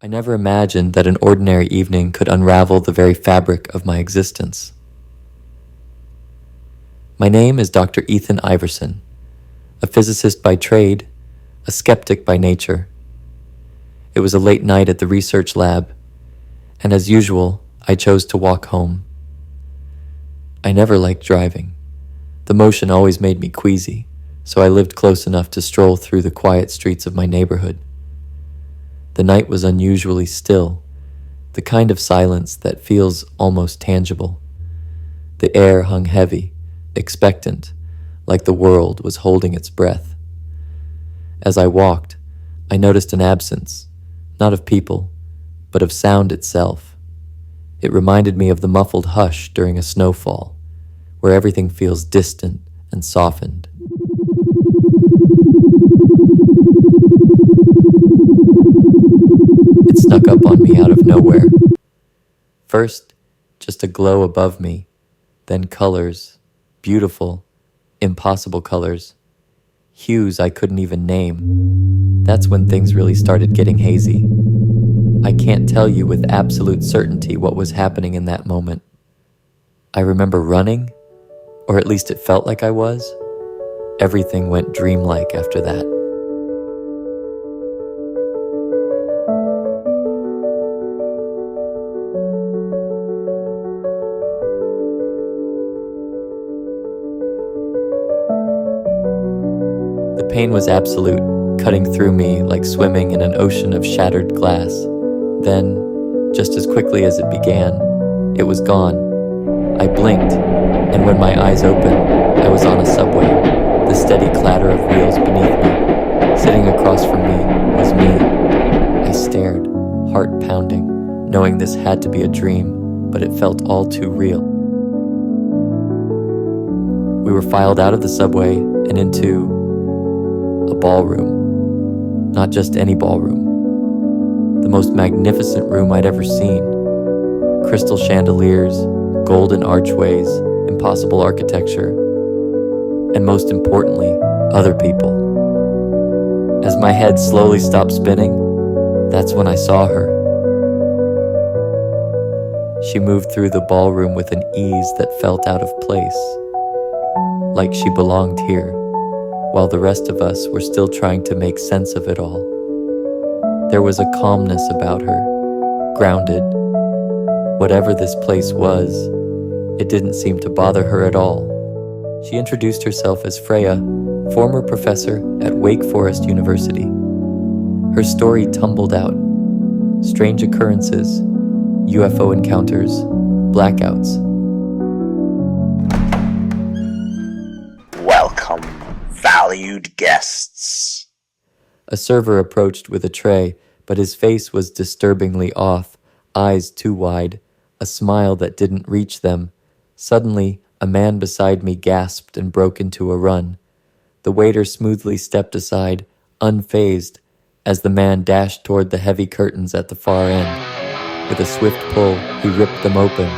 I never imagined that an ordinary evening could unravel the very fabric of my existence. My name is Dr. Ethan Iverson, a physicist by trade, a skeptic by nature. It was a late night at the research lab, and as usual, I chose to walk home. I never liked driving. The motion always made me queasy, so I lived close enough to stroll through the quiet streets of my neighborhood. The night was unusually still, the kind of silence that feels almost tangible. The air hung heavy, expectant, like the world was holding its breath. As I walked, I noticed an absence, not of people, but of sound itself. It reminded me of the muffled hush during a snowfall, where everything feels distant and softened. It snuck up on me out of nowhere. First, just a glow above me, then colors, beautiful, impossible colors, hues I couldn't even name. That's when things really started getting hazy. I can't tell you with absolute certainty what was happening in that moment. I remember running, or at least it felt like I was. Everything went dreamlike after that. The pain was absolute, cutting through me like swimming in an ocean of shattered glass. Then, just as quickly as it began, it was gone. I blinked, and when my eyes opened, I was on a subway, the steady clatter of wheels beneath me. Sitting across from me was me. I stared, heart pounding, knowing this had to be a dream, but it felt all too real. We were filed out of the subway and into a ballroom. Not just any ballroom. The most magnificent room I'd ever seen. Crystal chandeliers, golden archways, impossible architecture, and most importantly, other people. As my head slowly stopped spinning, that's when I saw her. She moved through the ballroom with an ease that felt out of place, like she belonged here, while the rest of us were still trying to make sense of it all. There was a calmness about her, grounded. Whatever this place was, it didn't seem to bother her at all. She introduced herself as Freya, former professor at Wake Forest University. Her story tumbled out. Strange occurrences, UFO encounters, blackouts. Welcome, valued guests. A server approached with a tray, but his face was disturbingly off, eyes too wide, a smile that didn't reach them. Suddenly, a man beside me gasped and broke into a run. The waiter smoothly stepped aside, unfazed, as the man dashed toward the heavy curtains at the far end. With a swift pull, he ripped them open.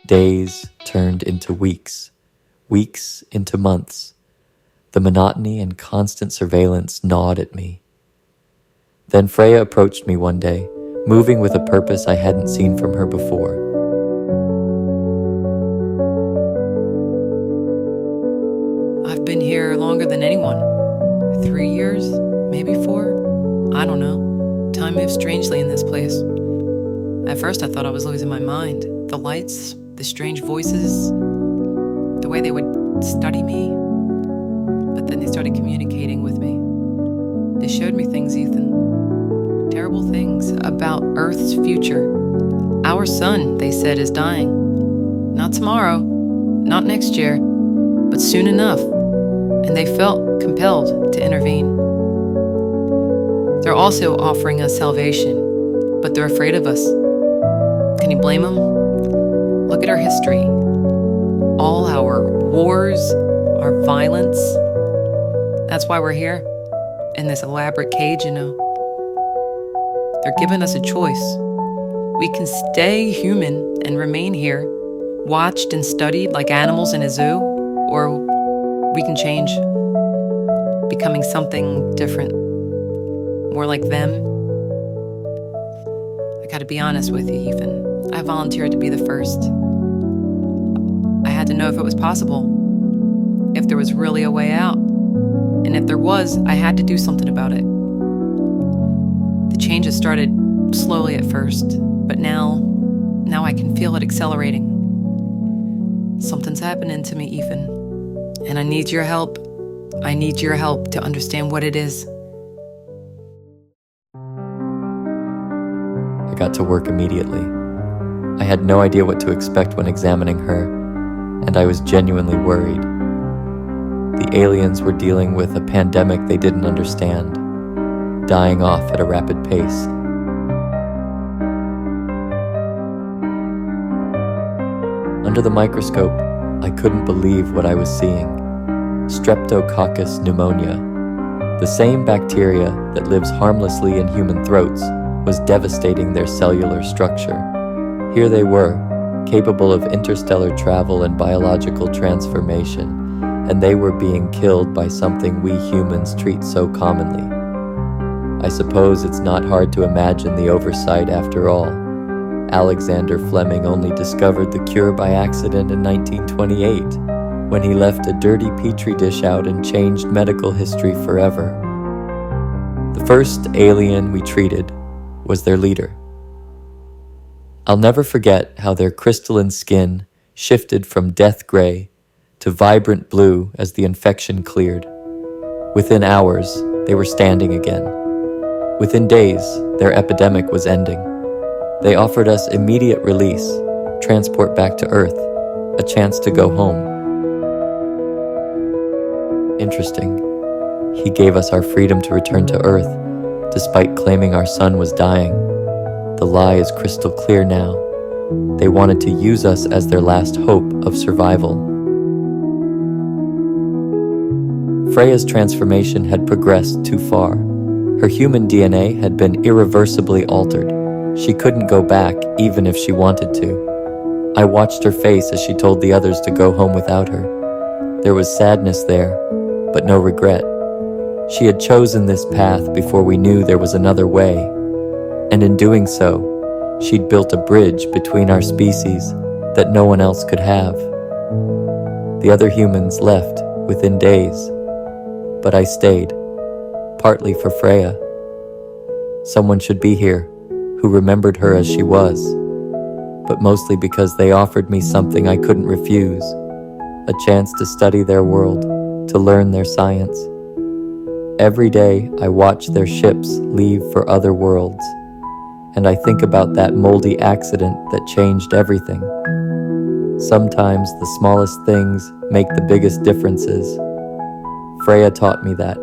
Days turned into weeks, weeks into months. The monotony and constant surveillance gnawed at me. Then Freya approached me one day, moving with a purpose I hadn't seen from her before. I've been here longer than anyone. 3 years, maybe 4. I don't know. Time moves strangely in this place. At first I thought I was losing my mind. The lights, the strange voices, the way they would study me. But then they started communicating with me. They showed me things, Ethan. Terrible things about Earth's future. Our sun, they said, is dying. Not tomorrow, not next year, but soon enough. And they felt compelled to intervene. They're also offering us salvation, but they're afraid of us. Can you blame them? Look at our history. All our wars, our violence. That's why we're here, in this elaborate cage, They're giving us a choice. We can stay human and remain here, watched and studied like animals in a zoo, or we can change, becoming something different, more like them. I gotta be honest with you, Ethan. I volunteered to be the first. I had to know if it was possible, if there was really a way out. And if there was, I had to do something about it. The changes started slowly at first, but now I can feel it accelerating. Something's happening to me, Ethan. And I need your help. I need your help to understand what it is. I got to work immediately. I had no idea what to expect when examining her, and I was genuinely worried. The aliens were dealing with a pandemic they didn't understand, dying off at a rapid pace. Under the microscope, I couldn't believe what I was seeing. Streptococcus pneumonia, the same bacteria that lives harmlessly in human throats, was devastating their cellular structure. Here they were, capable of interstellar travel and biological transformation, and they were being killed by something we humans treat so commonly. I suppose it's not hard to imagine the oversight after all. Alexander Fleming only discovered the cure by accident in 1928, when he left a dirty petri dish out and changed medical history forever. The first alien we treated was their leader. I'll never forget how their crystalline skin shifted from death gray to vibrant blue as the infection cleared. Within hours, they were standing again. Within days, their epidemic was ending. They offered us immediate release, transport back to Earth, a chance to go home. Interesting. He gave us our freedom to return to Earth, despite claiming our son was dying. The lie is crystal clear now. They wanted to use us as their last hope of survival. Freya's transformation had progressed too far. Her human DNA had been irreversibly altered. She couldn't go back, even if she wanted to. I watched her face as she told the others to go home without her. There was sadness there, but no regret. She had chosen this path before we knew there was another way, and in doing so, she'd built a bridge between our species that no one else could have. The other humans left within days, but I stayed, partly for Freya. Someone should be here who remembered her as she was, but mostly because they offered me something I couldn't refuse, a chance to study their world, to learn their science. Every day I watch their ships leave for other worlds, and I think about that moldy accident that changed everything. Sometimes the smallest things make the biggest differences. Freya taught me that.